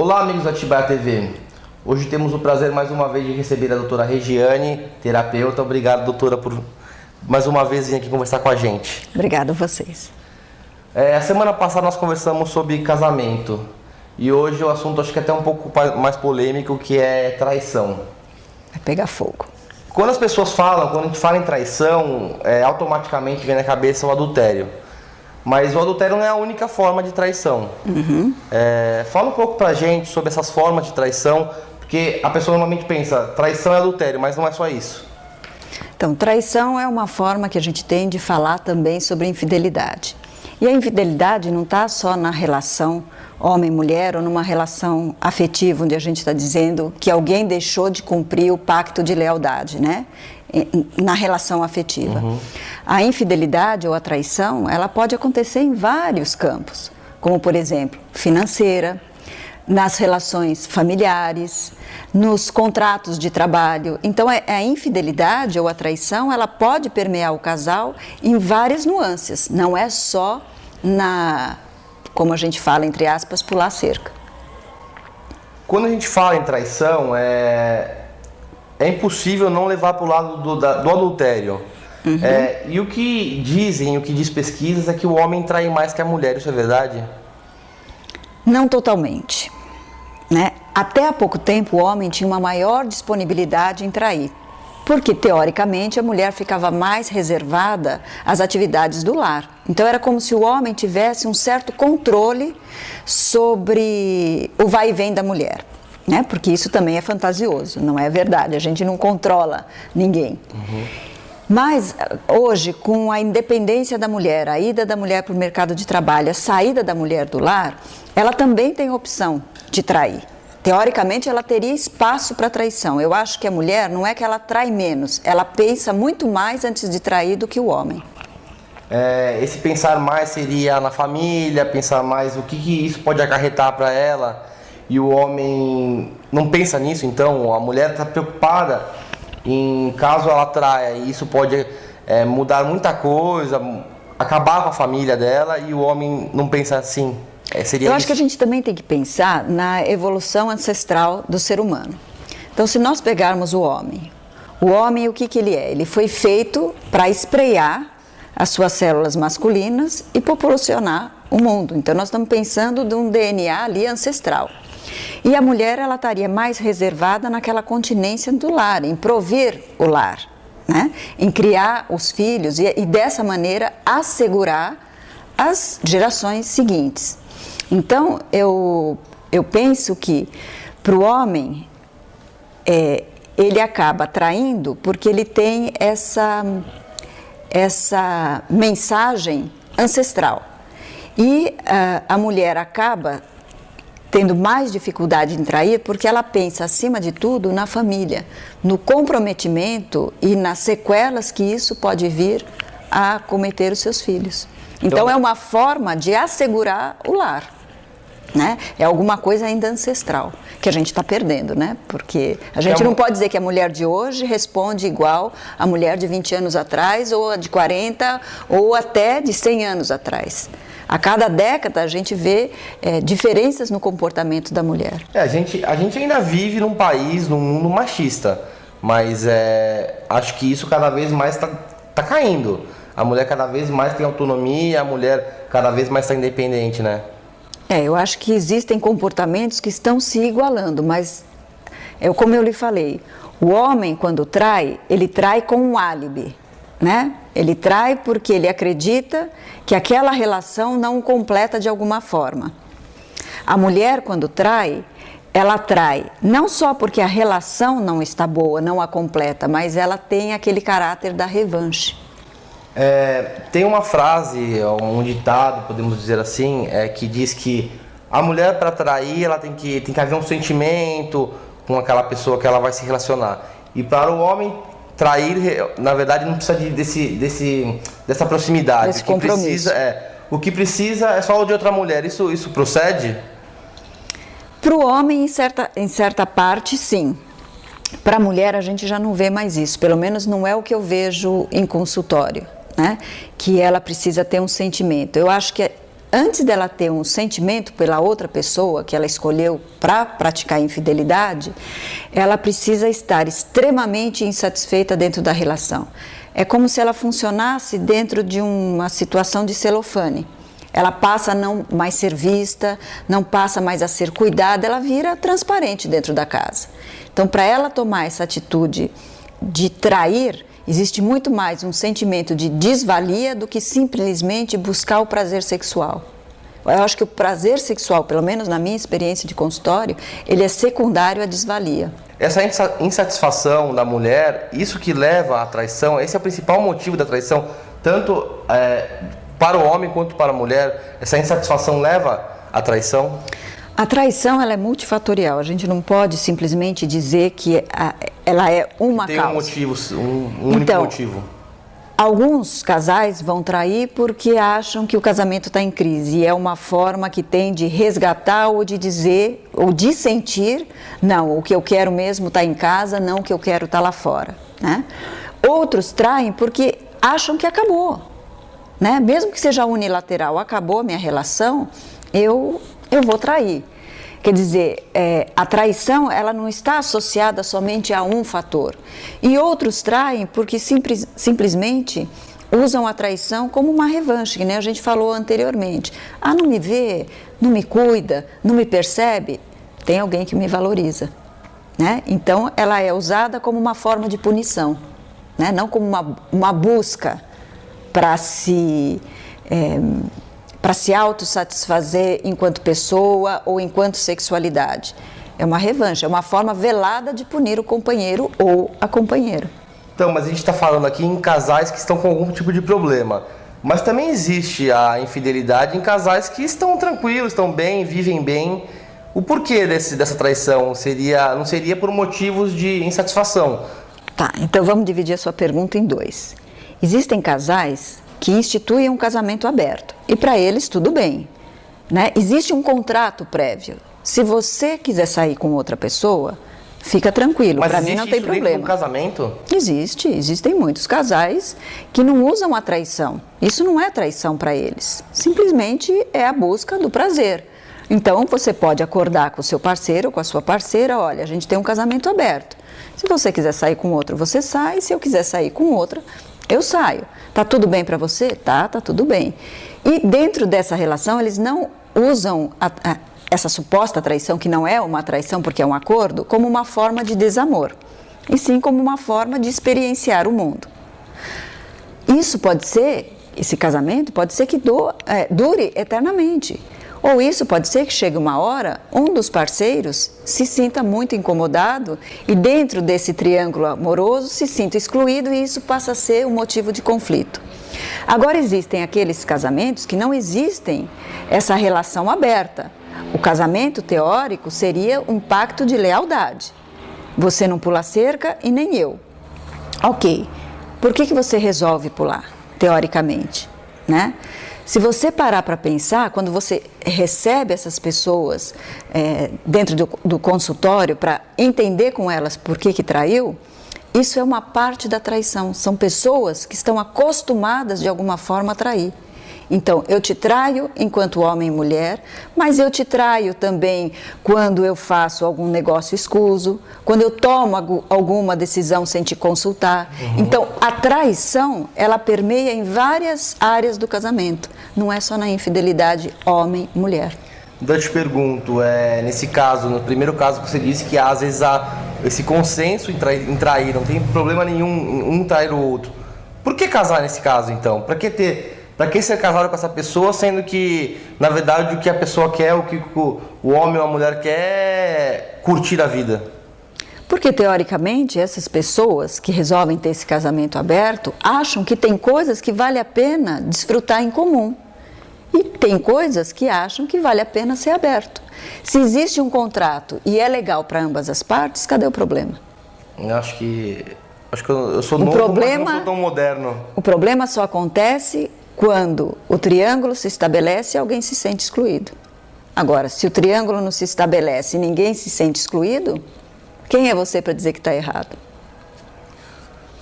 Olá, amigos da Atibaia TV. Hoje temos o prazer mais uma vez de receber a doutora Regiane, terapeuta. Obrigado, doutora, por mais uma vez vir aqui conversar com a gente. Obrigada a vocês. A semana passada nós conversamos sobre casamento e hoje o assunto acho que é até um pouco mais polêmico, que é traição. Vai pegar fogo. Quando as pessoas falam, quando a gente fala em traição, automaticamente vem na cabeça o adultério. Mas o adultério não é a única forma de traição. Fala um pouco pra gente sobre essas formas de traição, porque a pessoa normalmente pensa, traição é adultério, mas não é só isso. Então, traição é uma forma que a gente tem de falar também sobre infidelidade. E a infidelidade não está só na relação homem-mulher ou numa relação afetiva, onde a gente está dizendo que alguém deixou de cumprir o pacto de lealdade, né? Na relação afetiva. A infidelidade ou a traição, ela pode acontecer em vários campos, como, por exemplo, financeira, nas relações familiares, nos contratos de trabalho. Então, a infidelidade ou a traição, ela pode permear o casal em várias nuances, não é só como a gente fala, entre aspas, pular a cerca. Quando a gente fala em traição, é impossível não levar para o lado do adultério. E o que dizem, o que diz pesquisas, é que o homem trai mais que a mulher, isso é verdade? Não totalmente, né? Até há pouco tempo o homem tinha uma maior disponibilidade em trair, porque teoricamente a mulher ficava mais reservada às atividades do lar. Então era como se o homem tivesse um certo controle sobre o vai e vem da mulher, né? Porque isso também é fantasioso, não é verdade, a gente não controla ninguém. Mas hoje, com a independência da mulher, a ida da mulher para o mercado de trabalho, a saída da mulher do lar, ela também tem opção de trair. Teoricamente, ela teria espaço para traição. Eu acho que a mulher não é que ela trai menos, ela pensa muito mais antes de trair do que o homem. Esse pensar mais seria na família, pensar mais o que isso pode acarretar para ela, e o homem não pensa nisso. Então a mulher está preocupada em caso ela traia, e isso pode mudar muita coisa, acabar com a família dela, e o homem não pensa assim. Eu acho que a gente também tem que pensar na evolução ancestral do ser humano. Então, se nós pegarmos o homem, o que ele é? Ele foi feito para espreiar as suas células masculinas e populacionar o mundo. Então, nós estamos pensando de um DNA ali ancestral. E a mulher, ela estaria mais reservada naquela continência do lar, em prover o lar, né? Em criar os filhos e dessa maneira assegurar as gerações seguintes. Então, eu penso que para o homem, ele acaba traindo porque ele tem essa mensagem ancestral. E a mulher acaba tendo mais dificuldade em trair porque ela pensa, acima de tudo, na família, no comprometimento e nas sequelas que isso pode vir a cometer os seus filhos. Então é uma forma de assegurar o lar, né? É alguma coisa ainda ancestral que a gente está perdendo, né? Porque a gente não pode dizer que a mulher de hoje responde igual a mulher de 20 anos atrás, ou a de 40, ou até de 100 anos atrás. A cada década a gente vê diferenças no comportamento da mulher. A gente ainda vive num país, num mundo machista, mas acho que isso cada vez mais tá caindo. A mulher cada vez mais tem autonomia, a mulher cada vez mais está independente, né? Eu acho que existem comportamentos que estão se igualando, mas como eu lhe falei, o homem quando trai, ele trai com um álibi, né? Ele trai porque ele acredita que aquela relação não o completa de alguma forma. A mulher quando trai, ela trai não só porque a relação não está boa, não a completa, mas ela tem aquele caráter da revanche. Tem uma frase, um ditado, podemos dizer assim, que diz que a mulher, para trair, ela tem que haver um sentimento com aquela pessoa que ela vai se relacionar. E para o homem trair, na verdade, não precisa dessa proximidade. Desse compromisso. O que precisa é só o de outra mulher. Isso procede? Para o homem, em certa parte, sim. Para a mulher, a gente já não vê mais isso. Pelo menos não é o que eu vejo em consultório, né? Que ela precisa ter um sentimento. Eu acho que antes dela ter um sentimento pela outra pessoa que ela escolheu para praticar infidelidade, ela precisa estar extremamente insatisfeita dentro da relação. É como se ela funcionasse dentro de uma situação de celofane. Ela passa a não mais ser vista, não passa mais a ser cuidada, ela vira transparente dentro da casa. Então, para ela tomar essa atitude de trair, existe muito mais um sentimento de desvalia do que simplesmente buscar o prazer sexual. Eu acho que o prazer sexual, pelo menos na minha experiência de consultório, ele é secundário à desvalia. Essa insatisfação da mulher, isso que leva à traição, esse é o principal motivo da traição, tanto para o homem quanto para a mulher, essa insatisfação leva à traição? A traição ela é multifatorial, a gente não pode simplesmente dizer que ela é uma tem causa. Um motivo, um único motivo. Alguns casais vão trair porque acham que o casamento está em crise e é uma forma que tem de resgatar ou de dizer, ou de sentir, não, o que eu quero mesmo está em casa, não o que eu quero está lá fora, né? Outros traem porque acham que acabou, né? Mesmo que seja unilateral, acabou a minha relação, eu vou trair. Quer dizer, a traição ela não está associada somente a um fator. E outros traem porque simplesmente usam a traição como uma revanche, que nem a gente falou anteriormente. Ah, não me vê, não me cuida, não me percebe, tem alguém que me valoriza, né? Então, ela é usada como uma forma de punição, né? Não como uma busca para se autossatisfazer enquanto pessoa ou enquanto sexualidade. É uma revanche, é uma forma velada de punir o companheiro ou a companheira. Então, mas a gente está falando aqui em casais que estão com algum tipo de problema. Mas também existe a infidelidade em casais que estão tranquilos, estão bem, vivem bem. O porquê dessa traição não seria por motivos de insatisfação? Tá, então vamos dividir a sua pergunta em dois. Existem casais que instituem um casamento aberto e para eles tudo bem, né? Existe um contrato prévio. Se você quiser sair com outra pessoa, fica tranquilo, para mim não tem problema. Mas existe isso dentro do casamento? Existem muitos casais que não usam a traição. Isso não é traição para eles, simplesmente é a busca do prazer. Então você pode acordar com o seu parceiro ou com a sua parceira, olha, a gente tem um casamento aberto. Se você quiser sair com outro, você sai, se eu quiser sair com outra, eu saio. Tá tudo bem para você? Tá tudo bem. E dentro dessa relação, eles não usam essa suposta traição, que não é uma traição porque é um acordo, como uma forma de desamor, e sim como uma forma de experienciar o mundo. Esse casamento pode ser que dure eternamente. Ou isso pode ser que chegue uma hora, um dos parceiros se sinta muito incomodado e dentro desse triângulo amoroso se sinta excluído e isso passa a ser um motivo de conflito. Agora existem aqueles casamentos que não existem essa relação aberta. O casamento teórico seria um pacto de lealdade. Você não pula cerca e nem eu. Ok, por que você resolve pular, teoricamente, né? Se você parar para pensar, quando você recebe essas pessoas dentro do consultório para entender com elas por que traiu, isso é uma parte da traição. São pessoas que estão acostumadas de alguma forma a trair. Então, eu te traio enquanto homem e mulher, mas eu te traio também quando eu faço algum negócio escuso, quando eu tomo alguma decisão sem te consultar. Uhum. Então, a traição, ela permeia em várias áreas do casamento. Não é só na infidelidade homem-mulher. Então, eu te pergunto, nesse caso, no primeiro caso que você disse que às vezes há esse consenso em trair, não tem problema nenhum um trair o outro. Por que casar nesse caso, então? Para que ser casado com essa pessoa, sendo que, na verdade, o que a pessoa quer, o que o homem ou a mulher quer é curtir a vida? Porque, teoricamente, essas pessoas que resolvem ter esse casamento aberto acham que tem coisas que vale a pena desfrutar em comum. E tem coisas que acham que vale a pena ser aberto. Se existe um contrato e é legal para ambas as partes, cadê o problema? Acho que eu sou novo, mas não sou tão moderno. O problema só acontece quando o triângulo se estabelece e alguém se sente excluído. Agora, se o triângulo não se estabelece e ninguém se sente excluído, quem é você para dizer que está errado?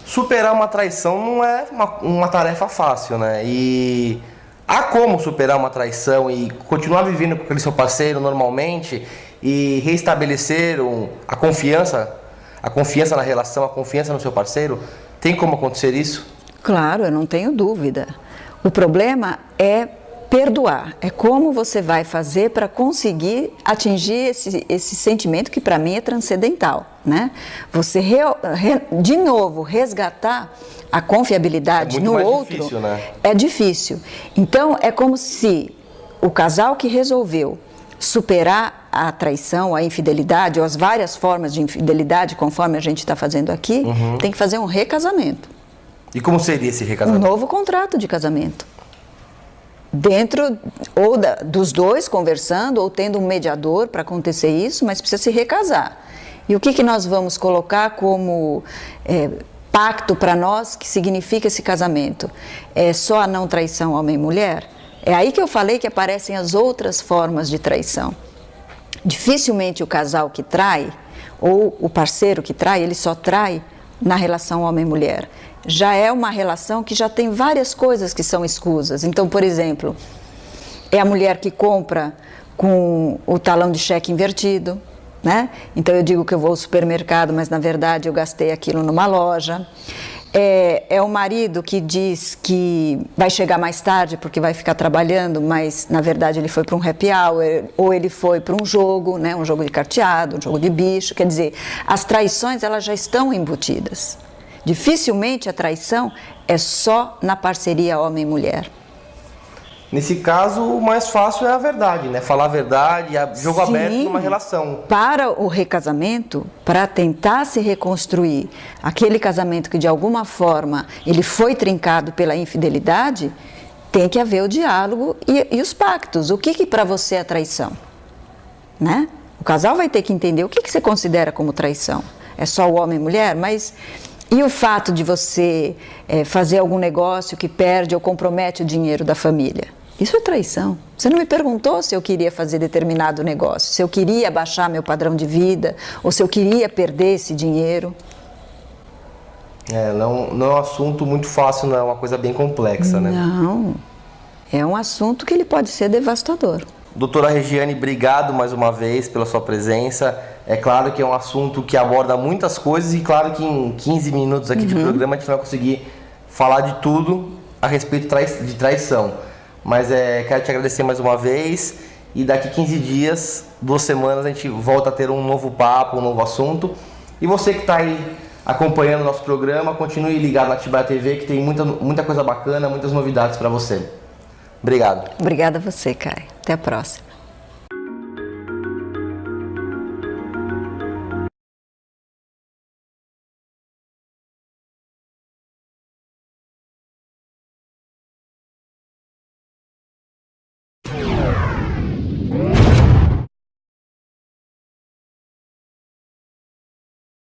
Superar uma traição não é uma tarefa fácil, né? E há como superar uma traição e continuar vivendo com aquele seu parceiro normalmente e reestabelecer a confiança na relação, a confiança no seu parceiro? Tem como acontecer isso? Claro, eu não tenho dúvida. O problema é perdoar. É como você vai fazer para conseguir atingir esse sentimento que para mim é transcendental, né? Você de novo resgatar a confiabilidade no outro difícil, né? É difícil. Então é como se o casal que resolveu superar a traição, a infidelidade ou as várias formas de infidelidade, conforme a gente está fazendo aqui, tem que fazer um recasamento. E como seria esse Um recasamento? novo contrato de casamento. Dentro ou dos dois conversando ou tendo um mediador para acontecer isso, mas precisa se recasar. E o que nós vamos colocar como pacto para nós que significa esse casamento? É só a não traição homem e mulher? É aí que eu falei que aparecem as outras formas de traição. Dificilmente o casal que trai ou o parceiro que trai, ele só trai na relação homem-mulher. Já é uma relação que já tem várias coisas que são escusas. Então, por exemplo, é a mulher que compra com o talão de cheque invertido, né? Então eu digo que eu vou ao supermercado, mas na verdade eu gastei aquilo numa loja. É o marido que diz que vai chegar mais tarde porque vai ficar trabalhando, mas na verdade ele foi para um happy hour ou ele foi para um jogo, né? Um jogo de carteado, um jogo de bicho. Quer dizer, as traições elas já estão embutidas. Dificilmente a traição é só na parceria homem e mulher. Nesse caso, o mais fácil é a verdade, né? Falar a verdade, jogo aberto numa relação. Para o recasamento, para tentar se reconstruir aquele casamento que de alguma forma ele foi trincado pela infidelidade, tem que haver o diálogo e os pactos. O que para você é traição? Né? O casal vai ter que entender o que você considera como traição. É só o homem e mulher? Mas e o fato de você fazer algum negócio que perde ou compromete o dinheiro da família? Isso é traição. Você não me perguntou se eu queria fazer determinado negócio, se eu queria baixar meu padrão de vida, ou se eu queria perder esse dinheiro. Não é um assunto muito fácil, não é uma coisa bem complexa, né? Não, é um assunto que ele pode ser devastador. Doutora Regiane, obrigado mais uma vez pela sua presença. É claro que é um assunto que aborda muitas coisas e claro que em 15 minutos aqui de programa a gente não vai conseguir falar de tudo a respeito de traição. Mas quero te agradecer mais uma vez e daqui 15 dias, 2 semanas, a gente volta a ter um novo papo, um novo assunto. E você que está aí acompanhando o nosso programa, continue ligado na Atibaia TV que tem muita coisa bacana, muitas novidades para você. Obrigado. Obrigada a você, Caio. Até a próxima.